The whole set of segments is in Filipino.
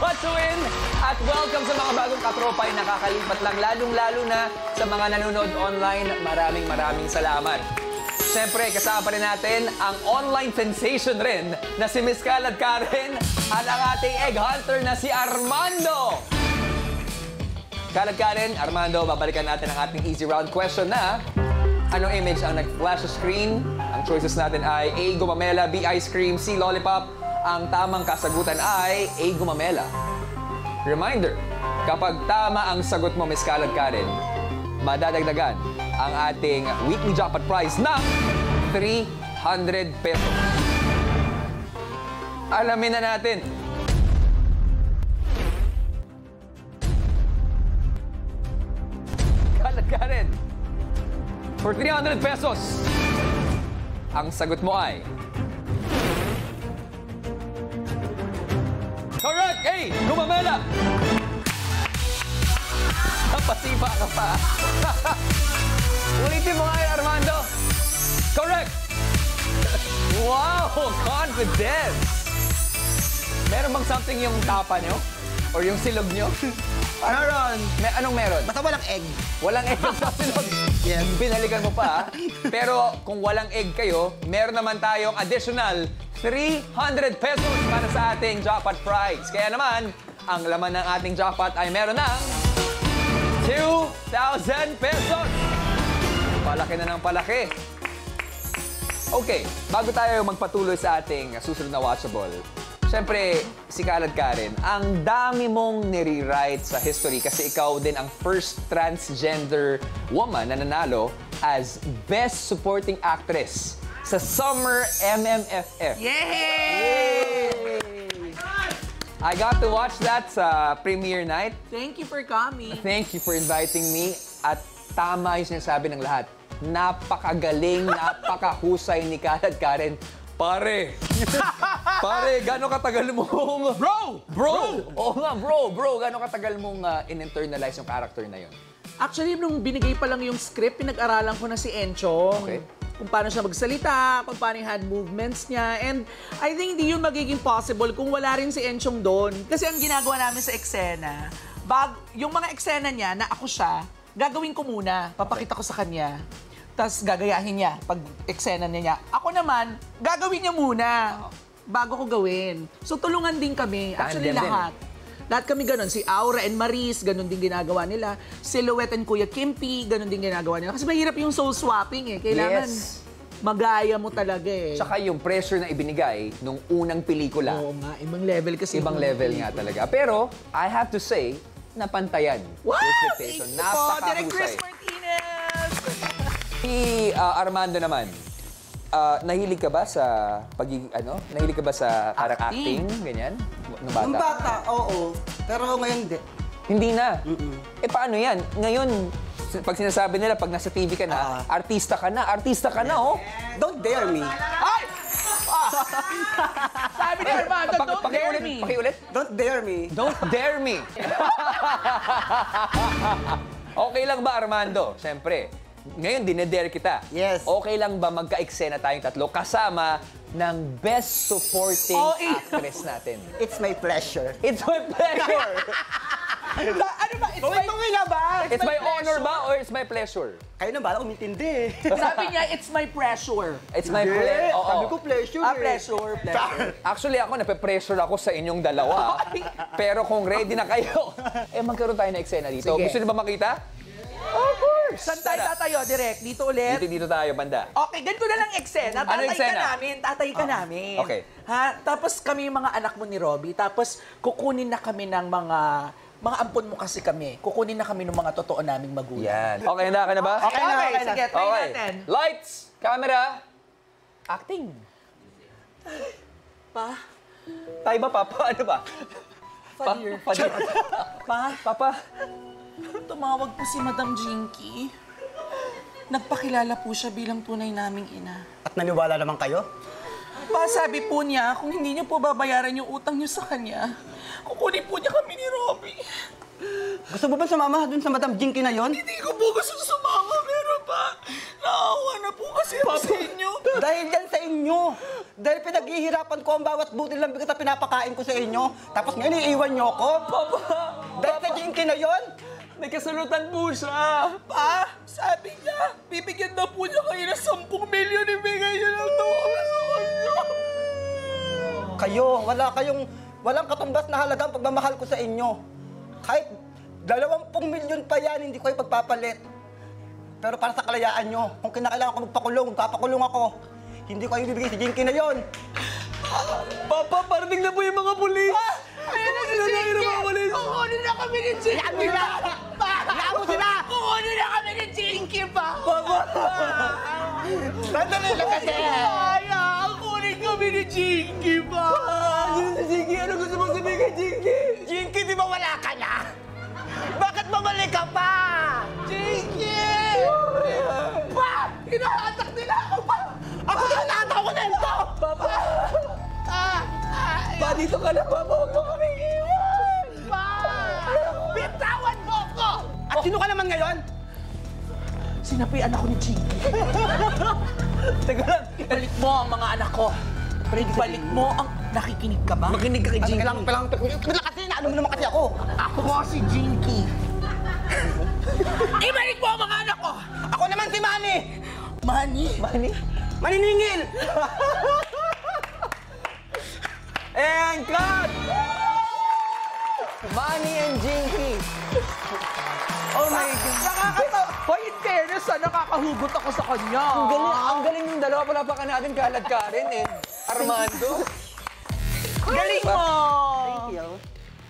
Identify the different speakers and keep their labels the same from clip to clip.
Speaker 1: What to Win at welcome sa mga bagong katropa ay nakakalipat lang lalong-lalo na sa mga nanonood online. Maraming salamat. Siyempre, kasama pa rin natin ang online sensation rin na si Miss Kalad Karen at ang ating egg hunter na si Armando. Kalad Karen, Armando, babalikan natin ang ating easy round question na anong image ang nag-flash sa screen? Ang choices natin ay A. Gumamela, B. Ice Cream, C. Lollipop. Ang tamang kasagutan ay A. Gumamela. Reminder, kapag tama ang sagot mo, Miss Kalad Karen, madadagdagan ang ating weekly jackpot prize na 300 pesos. Alamin na natin. Kalad Karen, for 300 pesos, ang sagot mo ay correct! Hey! Gumamela! Napasipa ka pa. Ulitin mo nga yun, Armando. Correct! Wow! Confidence! Meron bang something yung tapa nyo? Or yung silog nyo?
Speaker 2: Meron.
Speaker 1: Anong meron?
Speaker 2: Basta walang egg.
Speaker 1: Walang egg sa silog.
Speaker 2: Yes.
Speaker 1: Binalikan mo pa. Pero kung walang egg kayo, meron naman tayong additional 300 pesos para sa ating jackpot prize. Kaya naman, ang laman ng ating jackpot ay meron ng 2,000 pesos. Palaki na ng palaki. Okay, bago tayo magpatuloy sa ating susunod na watchable, siyempre, si Kalad Karen, ang dami mong nire-write sa history kasi ikaw din ang first transgender woman na nanalo as Best Supporting Actress sa Summer MMFF.
Speaker 3: Yay!
Speaker 1: I got to watch that sa premiere night.
Speaker 3: Thank you for coming.
Speaker 1: Thank you for inviting me. At tama yung sinasabi ng lahat. Napakagaling, napakahusay ni Kalad Karen. Pare! Pare, gano'ng katagal mong... Bro! Oo nga, bro. Gano'ng katagal mong in-internalize yung character na yun?
Speaker 3: Actually, nung binigay pa lang yung script, pinag-aralan ko na si Enchong.
Speaker 1: Okay.
Speaker 3: Kung paano siya magsalita, kung paano yung hand movements niya. And I think hindi yun magiging possible kung wala rin si Enchong doon. Kasi ang ginagawa namin sa eksena, yung mga eksena niya na ako siya, gagawin ko muna. Papakita ko sa kanya. Tapos gagayahin niya pag eksena niya. Ako naman, gagawin niya muna bago ko gawin. So tulungan din kami. Actually, lahat. Lahat kami ganun. Si Aura and Maris, ganun din ginagawa nila. Silhouette and Kuya Kimpi, ganun din ginagawa nila. Kasi mahirap yung soul swapping eh. Kailangan magaya mo talaga eh.
Speaker 1: Tsaka yung pressure na ibinigay nung unang pelikula.
Speaker 3: Oo nga, ibang level kasi.
Speaker 1: Ibang level nga talaga. Pero, I have to say, napantayan.
Speaker 3: Wow!
Speaker 1: Expectation. Napakahusay.
Speaker 3: Direk Chris Martinez!
Speaker 1: Si Armando naman, nahilig ka ba sa nahilig ka ba sa acting? Ganyan?
Speaker 2: Nung bata, oo. Pero ngayon hindi.
Speaker 1: Hindi na? Paano yan? Ngayon, pag sinasabi nila, pag nasa TV ka na, artista ka na, oh.
Speaker 2: Don't dare me.
Speaker 1: Ay!
Speaker 3: Sabi ni Armando, don't dare me.
Speaker 1: Pakiulit?
Speaker 2: Don't dare me.
Speaker 1: Don't dare me. Okay lang ba, Armando? Siyempre, ngayon, dinedare kita.
Speaker 2: Yes.
Speaker 1: Okay lang ba magka-eksena tayong tatlo kasama ng Best Supporting Actress natin?
Speaker 2: It's my pleasure.
Speaker 1: It's my pleasure!
Speaker 3: Ano ba?
Speaker 1: It's my honor ba or it's my pleasure?
Speaker 2: Kayo na ba? Umintindi eh.
Speaker 3: Sabi niya, it's my pressure.
Speaker 1: It's my pleasure.
Speaker 2: Sabi ko pleasure eh.
Speaker 3: Pleasure.
Speaker 1: Actually, ako, nape-pressure ako sa inyong dalawa. Pero kung ready na kayo, magkaroon tayo ng eksena dito.
Speaker 3: Sige.
Speaker 1: Gusto niyo ba makita? Of course!
Speaker 3: Saan tayo tatayo, Direk? Dito ulit?
Speaker 1: Dito tayo, banda.
Speaker 3: Okay, ganito na lang eksena.
Speaker 1: Ano eksena?
Speaker 3: Tatay ka namin.
Speaker 1: Okay.
Speaker 3: Ha? Tapos kami yung mga anak mo ni Robbie. Tapos kukunin na kami ng mga ampon mo kasi kami. Kukunin na kami ng mga totoo naming magulang.
Speaker 1: Yan. Okay na ba?
Speaker 3: Okay, sige, try natin.
Speaker 1: Lights, camera, acting.
Speaker 3: Pa?
Speaker 1: Tayo ba, Papa? Ano ba?
Speaker 3: Father.
Speaker 1: Papa?
Speaker 3: Tumawag po si Madam Jinky. Nagpakilala po siya bilang tunay naming ina.
Speaker 2: At naniwala naman kayo?
Speaker 3: Pa, sabi po niya, kung hindi niyo po babayaran yung utang niyo sa kanya, kukunin po niya kami ni Robbie.
Speaker 2: Gusto mo ba sumama dun sa Madam Jinky na yon?
Speaker 3: Hindi ko po gusto sumama, pero pa, naawa na po kasi ako sa inyo.
Speaker 2: Dahil yan sa inyo. Dahil pinaghihirapan ko ang bawat butil ng bigas na pinapakain ko sa inyo. Tapos ngayon iiwan niyo ako?
Speaker 1: Papa!
Speaker 2: Dahil sa Jinky na yon?
Speaker 1: May kasalutan po siya!
Speaker 3: Pa, sabi niya, bibigyan na po niya kayo ng 10 milyon, ibigay niya lang daw kami sa kanya.
Speaker 2: Kayo, walang katumbas na halagang pagmamahal ko sa inyo. Kahit 20 milyon pa yan, hindi ko kayo pagpapalit. Pero para sa kalayaan nyo, kung kinakailangan ko magpakulong, magpapakulong ako. Hindi ko kayo bibigay si Jinky na yon.
Speaker 1: Papa, parating na po yung mga pulis!
Speaker 3: Ayun na si Jinky! Kukunin na kami ni Jinky!
Speaker 2: Hayaan mo sila!
Speaker 3: Kukunin na kami ni Jinky, pa!
Speaker 2: Sandali lang kasi!
Speaker 3: Kaya, kunin kami ni Jinky, pa!
Speaker 1: Jinky, ano gusto mo sabihin kay Jinky?
Speaker 2: Jinky, di ba wala ka na? Bakit bumalik ka pa?
Speaker 3: Jinky! Pa! Hinahatak nila ako, pa!
Speaker 2: Ako na nata ko na ito!
Speaker 1: Papa! Pa, dito ka na, Papa! Huwag mo kaming iwan!
Speaker 3: Pa! Bitawan mo ko!
Speaker 2: At sino ka naman ngayon?
Speaker 3: Sinapian ako ni Jinky.
Speaker 1: Teka lang!
Speaker 3: Balik mo ang mga anak ko. Balik mo ang... Nakikinig ka ba?
Speaker 1: Makinig ka kay Jinky.
Speaker 2: Kailangan kasi, naano mo naman kasi ako.
Speaker 3: Ako si Jinky. Ibalik mo ang mga anak ko!
Speaker 2: Ako naman si Manny!
Speaker 3: Manny!
Speaker 1: Manny?
Speaker 2: Maniningil!
Speaker 1: And cut! Manny and Jinky. Oh my God.
Speaker 3: Nakakatawa. Hoy, in fairness, nakakahugot ako sa kanya.
Speaker 1: Ang galing yung dalawa. Palapakan natin Kalad Karen and Armando.
Speaker 3: Galing mo!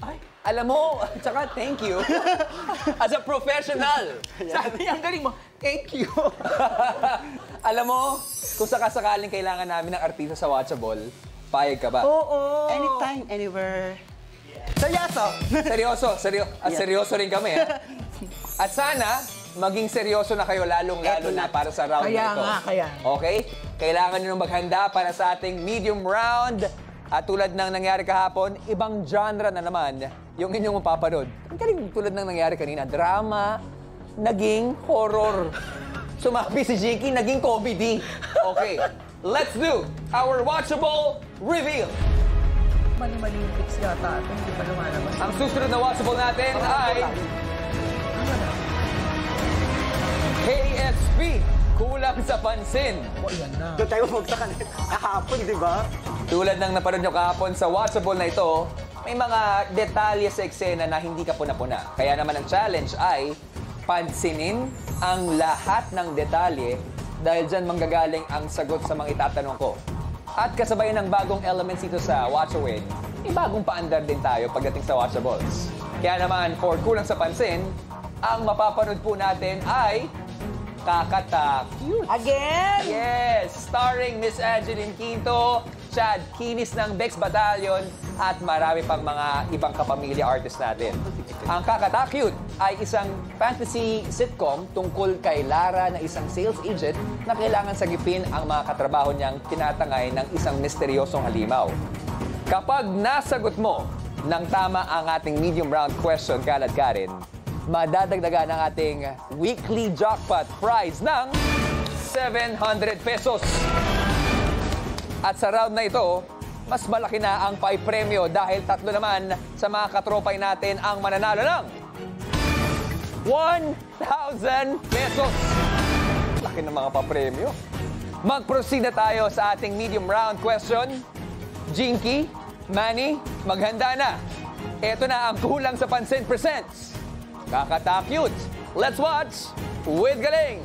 Speaker 1: Ay, alam mo, tsaka thank you. As a professional.
Speaker 3: Sabi niya, ang galing mo. Thank you.
Speaker 1: Alam mo, kung sakasakaling kailangan namin ng artista sa Watchable, payag ka ba?
Speaker 3: Oo.
Speaker 2: Anytime, anywhere. Seryoso!
Speaker 1: Seryoso rin kami, ha? At sana, maging seryoso na kayo lalong-lalo na para sa round
Speaker 3: Kaya
Speaker 1: na ito.
Speaker 3: nga, kaya.
Speaker 1: Okay? Kailangan nyo nang maghanda para sa ating medium round. At tulad ng nangyari kahapon, ibang genre na naman yung inyong mapapanood. Ang galing tulad ng nangyari kanina, drama, naging horror. Sumabi si Jinky, naging comedy. Okay, let's do our Watchable reveal.
Speaker 3: Mali-mali yung fix yata. Hindi pa lumalabas.
Speaker 1: Ang susunod na Watchable natin ay KSP, Kulang sa Pansin.
Speaker 3: Oh, yan na.
Speaker 2: Doon tayo magsakan kahapon, di ba?
Speaker 1: Tulad ng napanood nyo kahapon sa Watchable na ito, may mga detalye sa eksena na hindi ka puna-puna. Kaya naman ang challenge ay pansinin ang lahat ng detalye dahil dyan manggagaling ang sagot sa mga itatanong ko. At kasabay ng bagong elements dito sa Watch a Win, may bagong paandar din tayo pagdating sa Watchables. Kaya naman, for Kulang sa Pansin, ang mapapanood po natin ay Kakata-Cute.
Speaker 3: Again?
Speaker 1: Yes! Starring Miss Angeline Quinto, Chad Kinis ng Bex Battalion, at marami pang mga ibang kapamilya artist natin. Ang Kakata-Cute ay isang fantasy sitcom tungkol kay Lara na isang sales agent na kailangan sagipin ang mga katrabaho niyang tinatangay ng isang misteryosong halimaw. Kapag nasagot mo ng tama ang ating medium round question, Kalad Karen, madadagdagan ang ating weekly jackpot prize ng 700 pesos. At sa round na ito, mas malaki na ang paipremyo dahil tatlo naman sa mga katropay natin ang mananalo ng 1,000 pesos. Laki ng mga papremyo. Mag-proceed na tayo sa ating medium round question. Jinky, Manny, maghanda na. Ito na ang Kulang sa Pansin presents Kakata-Cute. Let's watch with Galing!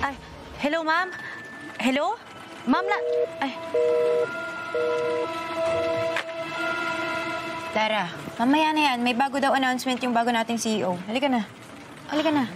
Speaker 4: Ay, hello, ma'am? Hello? Ma'am la... Ay. Lara, mamaya na yan. May bago daw announcement yung bago nating CEO. Halika na. Halika na.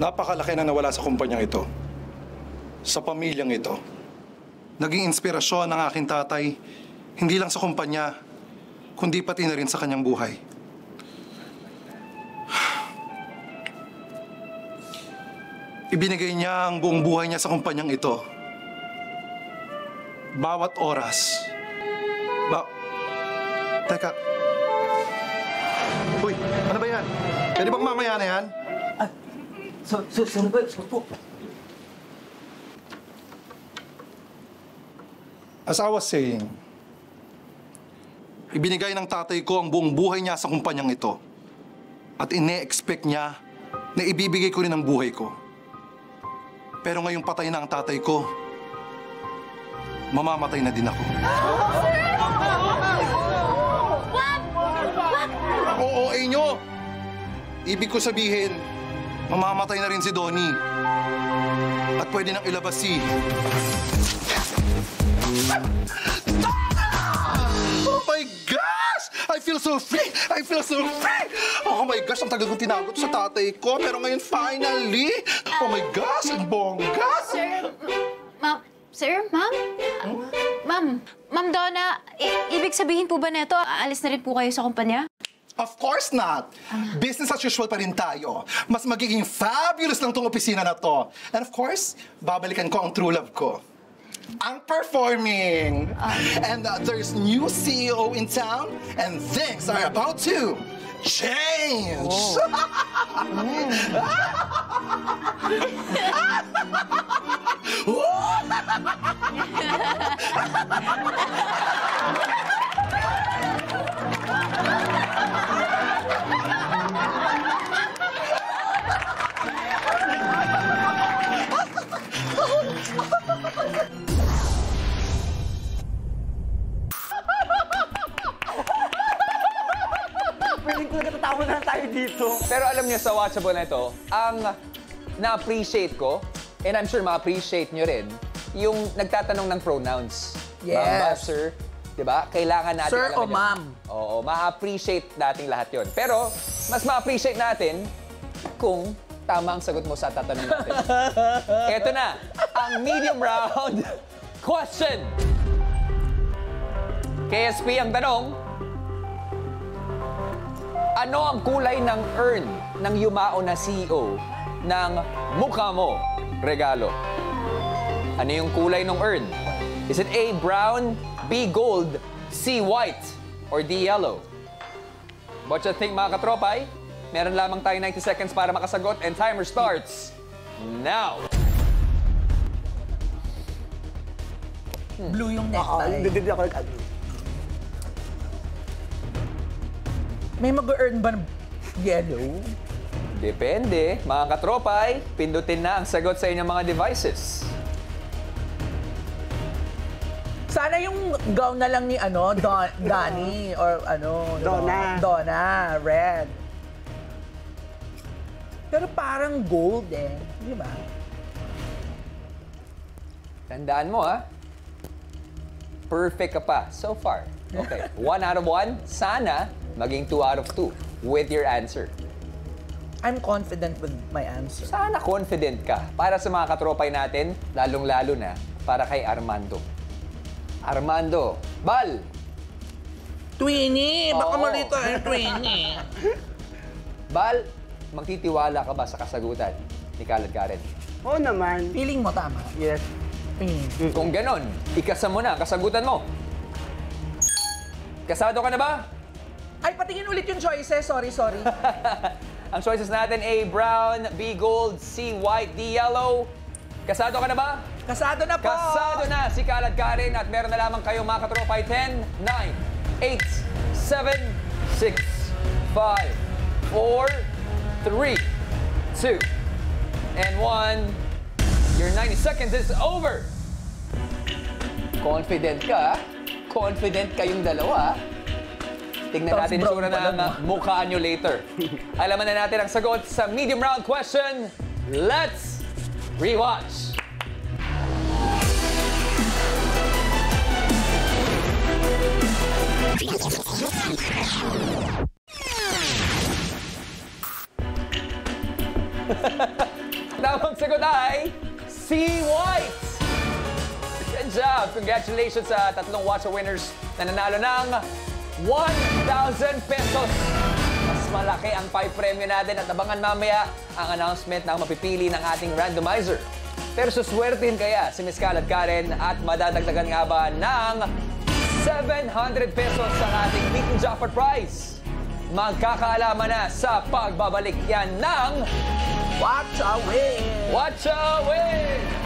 Speaker 5: Napakalaki na nawala sa kumpanyang ito. Sa pamilyang ito. Naging inspirasyon ng aking tatay, hindi lang sa kumpanya, kundi pati na rin sa kanyang buhay. Ibinigay niya ang buong buhay niya sa kumpanyang ito. Bawat oras. Teka. Uy, ano ba yan? Pwede bang mamaya na yan?
Speaker 2: Sorry po.
Speaker 5: As I was saying, ibinigay ng tatay ko ang buong buhay niya sa kumpanyang ito. At ine-expect niya na ibibigay ko rin ang buhay ko. Pero ngayong patay na ang tatay ko, mamamatay na din ako. Oo, nyo! Ibig ko sabihin, mamamatay na rin si Donnie. At pwede nang ilabas si... Oh my gosh! I feel so free! I feel so free! Oh my gosh, ang tagal kong tinagot sa tatay ko. Pero ngayon, finally! Oh my gosh, ang bongga!
Speaker 4: Sir, ma'am? Ma'am Donna, ibig sabihin po ba neto, aalis na rin po kayo sa kumpanya?
Speaker 5: Of course not! Business as usual pa rin tayo. Mas magiging fabulous lang tong opisina na to. And of course, babalikan ko ang true love ko. Ang performing! And there's new CEO in town, and things are about to change!
Speaker 2: Piling ko nagtatawa na tayo dito.
Speaker 1: Pero alam niyo sa Watchable na ito, ang na-appreciate ko, and I'm sure ma-appreciate niyo rin, yung nagtatanong ng pronouns.
Speaker 3: Yes.
Speaker 1: Ma'am ba, sir? Diba? Kailangan natin
Speaker 3: Sir o
Speaker 1: alamin yun.
Speaker 3: ma'am?
Speaker 1: Oo, ma-appreciate natin lahat yon. Pero, mas ma-appreciate natin kung tama ang sagot mo sa tatanong natin. Ito na, ang medium round question. KSP ang tanong, ano ang kulay ng urn ng yumao na CEO ng Mukha Mo Regalo? Ano yung kulay ng urn? Is it A, brown, B, gold, C, white, or D, yellow? What you think, mga katropay? Meron lamang tayo 90 seconds para makasagot and timer starts now.
Speaker 3: Blue yung
Speaker 2: Oo,
Speaker 3: necktie.
Speaker 2: hindi ako nag-ano.
Speaker 3: May mag-earn ba ng yellow?
Speaker 1: Depende. Mga katropay, pindutin na ang sagot sa inyong mga devices.
Speaker 3: Sana yung gown na lang ni Donnie or Donna, red. Pero parang gold di ba?
Speaker 1: Tandaan mo, ha? Perfect ka pa so far. Okay. 1 out of 1. Sana maging 2 out of 2 with your answer.
Speaker 3: I'm confident with my answer.
Speaker 1: Sana confident ka para sa mga katropay natin, lalong-lalo na para kay Armando. Armando, Bal!
Speaker 3: Twinnie! Baka
Speaker 1: Oo.
Speaker 3: malito yung Twinnie.
Speaker 1: Bal, magtitiwala ka ba sa kasagutan ni Kalad Karen?
Speaker 2: Oo naman.
Speaker 3: Feeling mo tama?
Speaker 2: Yes.
Speaker 3: Twinnie.
Speaker 1: Kung ganon, ikasa mo na ang kasagutan mo. Kasado ka na ba?
Speaker 3: Ay, patingin ulit yung choices. Sorry.
Speaker 1: Ang choices natin, A, brown, B, gold, C, white, D, yellow. Kasado ka na ba?
Speaker 3: Kasado na po!
Speaker 1: Kasado na si Kalad Karen at meron na lamang kayong mga katropay 10, 9, 8, 7, 6, 5, 4, 3, 2, and 1. Your 90 seconds is over. Confident ka? Confident kayong dalawa? Tingnan natin yung sura ng mukhaan nyo later. Alaman na natin ang sagot sa medium round question. Let's rewatch. tamang sagot ay C. White. Good job! Congratulations sa tatlong Watcha winners na nanalo ng 1,000 pesos. Mas malaki ang 5 premyo natin at abangan mamaya ang announcement ng mapipili ng ating randomizer. Pero suswertihin kaya si Miss Cal at Karen at madadagdagan nga ba ng 700 pesos ang ating Meet and Jackpot prize? Magkakaalaman na sa pagbabalik yan ng
Speaker 3: Watch away!
Speaker 1: Watcha Win!